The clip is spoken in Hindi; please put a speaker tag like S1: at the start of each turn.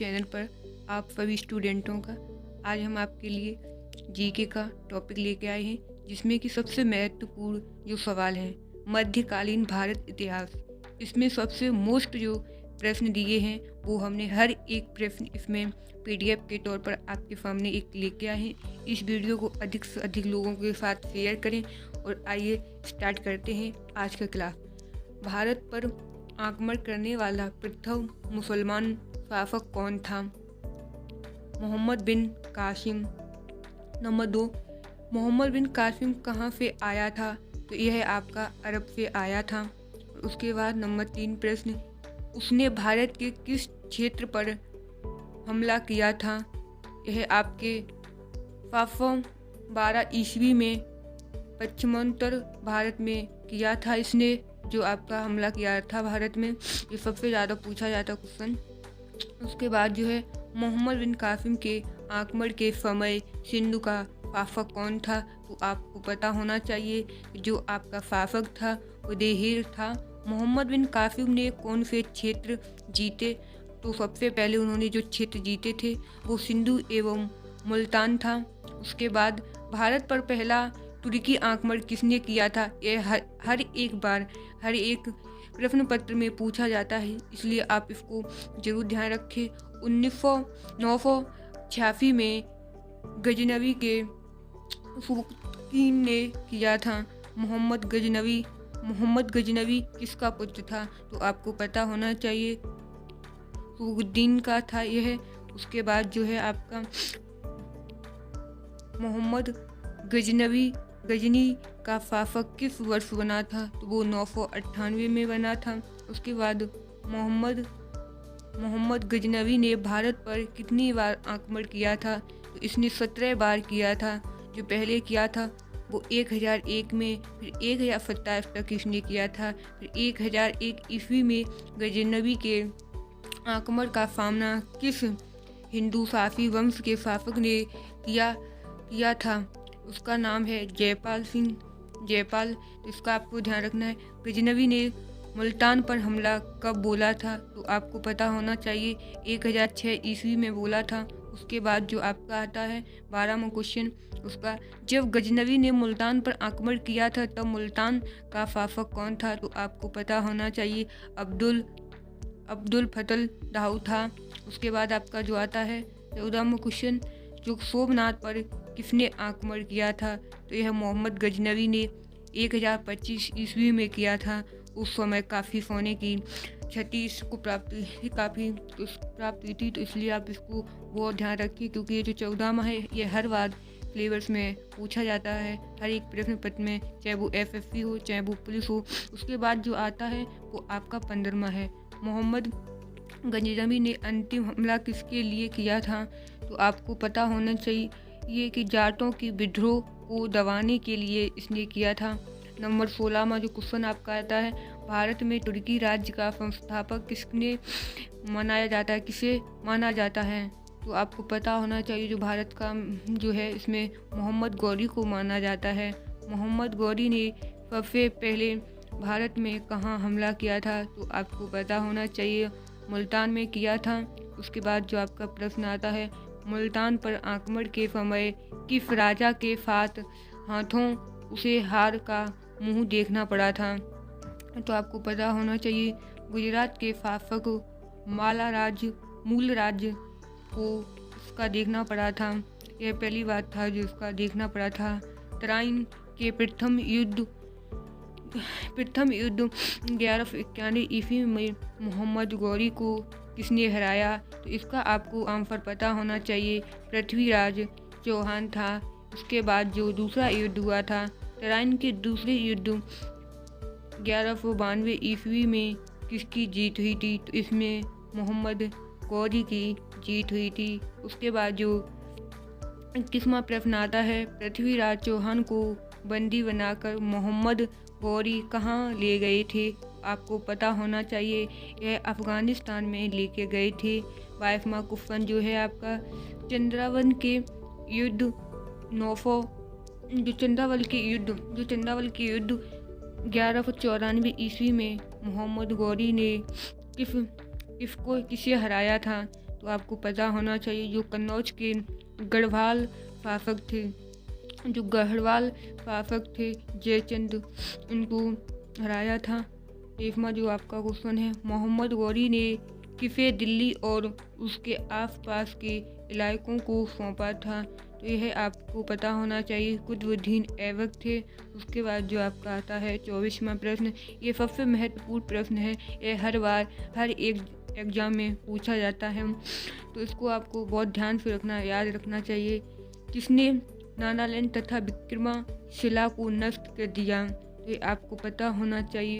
S1: चैनल पर आप सभी स्टूडेंटों का। आज हम आपके लिए जीके का टॉपिक लेके आए हैं, जिसमें कि सबसे महत्वपूर्ण जो सवाल है मध्यकालीन भारत इतिहास। इसमें सबसे मोस्ट जो प्रश्न दिए हैं वो हमने हर एक प्रश्न इसमें पीडीएफ के तौर पर आपके सामने एक लेके आए हैं। इस वीडियो को अधिक से अधिक लोगों के साथ शेयर करें और आइए स्टार्ट करते हैं आज का क्लास। भारत पर आक्रमण करने वाला प्रथम मुसलमान शासक कौन था? मोहम्मद बिन कासिम। नंबर 2, मोहम्मद बिन कासिम कहाँ से आया था? तो यह आपका अरब से आया था। उसके बाद नंबर 3 प्रश्न, उसने भारत के किस क्षेत्र पर हमला किया था? यह आपके 512 ईस्वी में पश्चिमोत्तर भारत में किया था इसने, जो आपका हमला किया था भारत में। ये सबसे ज़्यादा पूछा जाता क्वेश्चन। उसके बाद जो है मोहम्मद बिन कासिम के आक्रमण के समय सिंधु का शासक कौन था? तो आपको पता होना चाहिए जो आपका शासक था उदयहीर था। मोहम्मद बिन कासिम ने कौन से क्षेत्र जीते? तो सबसे पहले उन्होंने जो क्षेत्र जीते थे वो सिंधु एवं मुल्तान था। उसके बाद भारत पर पहला तुर्की आक्रमण किसने किया था? यह हर एक प्रश्न पत्र में पूछा जाता है, इसलिए आप इसको जरूर ध्यान रखें। 986 में गजनवी के सुल्तान ने किया था। मोहम्मद गजनवी किसका पुत्र था? तो आपको पता होना चाहिए सुल्तान का था यह। उसके बाद जो है आपका मोहम्मद गजनी का शासक किस वर्ष बना था? तो वो 998 में बना था। उसके बाद मोहम्मद गजनवी ने भारत पर कितनी बार आक्रमण किया था? तो इसने 17 बार किया था। जो पहले किया था वो 1001 में, फिर 1027 तक इसने किया था। फिर 1001 ईस्वी में गजनवी के आक्रमण का सामना किस हिंदू शासी वंश के शासक ने किया था? उसका नाम है जयपाल। तो इसका आपको ध्यान रखना है। गजनवी ने मुल्तान पर हमला कब बोला था? तो आपको पता होना चाहिए 1006 ईस्वी में बोला था। उसके बाद जो आपका आता है 12वां क्वेश्चन उसका, जब गजनवी ने मुल्तान पर आक्रमण किया था तब मुल्तान का शासक कौन था? तो आपको पता होना चाहिए अब्दुल फतल दाऊ था। उसके बाद आपका जो आता है 14वां क्वेश्चन, जो सोमनाथ पर किसने आक्रमण किया था? तो यह मोहम्मद गजनवी ने 1025 ईस्वी में किया था। उस समय काफ़ी सोने की क्षति इसको प्राप्त हुई थी, तो इसलिए आप इसको बहुत ध्यान रखिए, क्योंकि ये जो 14वां है ये हर बार सिलेबस में पूछा जाता है, हर एक प्रश्न पत्र में, चाहे वो एसएससी हो चाहे वो पुलिस हो। उसके बाद जो आता है वो आपका 15वां है। मोहम्मद गजनवी ने अंतिम हमला किसके लिए किया था? तो आपको पता होना चाहिए ये कि जाटों की विद्रोह को दबाने के लिए इसने किया था। नंबर 16वां जो क्वेश्चन आपका आता है, भारत में तुर्की राज्य का संस्थापक किसे माना जाता है? तो आपको पता होना चाहिए जो भारत का जो है इसमें मोहम्मद गौरी को माना जाता है। मोहम्मद गौरी ने सबसे पहले भारत में कहाँ हमला किया था? तो आपको पता होना चाहिए मुल्तान में किया था। उसके बाद जो आपका प्रश्न आता है, मुल्तान पर आक्रमण के समय किस राजा के साथ हाथों उसे हार का मुंह देखना पड़ा था? तो आपको पता होना चाहिए गुजरात के शासक मूल राज्य को इसका देखना पड़ा था। यह पहली बात था जो इसका देखना पड़ा था। तराइन के प्रथम युद्ध 1191 ईस्वी में मोहम्मद गौरी को किसने हराया? तो इसका आपको आंसर पता होना चाहिए पृथ्वीराज चौहान था। उसके बाद जो दूसरा युद्ध हुआ था तराइन के दूसरे युद्ध 1192 ईस्वी में किसकी जीत हुई थी? तो इसमें मोहम्मद गौरी की जीत हुई थी। उसके बाद जो 21वां प्रश्न आता है, पृथ्वीराज चौहान को बंदी बनाकर मोहम्मद गौरी कहाँ ले गए थे? आपको पता होना चाहिए यह अफगानिस्तान में लेके गए थे। 22वां क्वेश्चन जो है आपका, चंद्रावन के युद्ध 1194 ईस्वी में मोहम्मद गौरी ने किसे हराया था? तो आपको पता होना चाहिए जो कन्नौज के गढ़वाल शासक थे, जयचंद, उनको हराया था। 13वां जो आपका क्वेश्चन है, मोहम्मद गौरी ने किसे दिल्ली और उसके आसपास के इलाकों को सौंपा था? तो यह आपको पता होना चाहिए, कुतुबुद्दीन ऐबक थे। उसके बाद जो आपका आता है 24वां प्रश्न, ये सबसे महत्वपूर्ण प्रश्न है, ये हर एक एग्जाम में पूछा जाता है, तो इसको आपको बहुत ध्यान से याद रखना चाहिए। किसने नागालैंड तथा विक्रमशिला को नष्ट कर दिया? तो ये आपको पता होना चाहिए।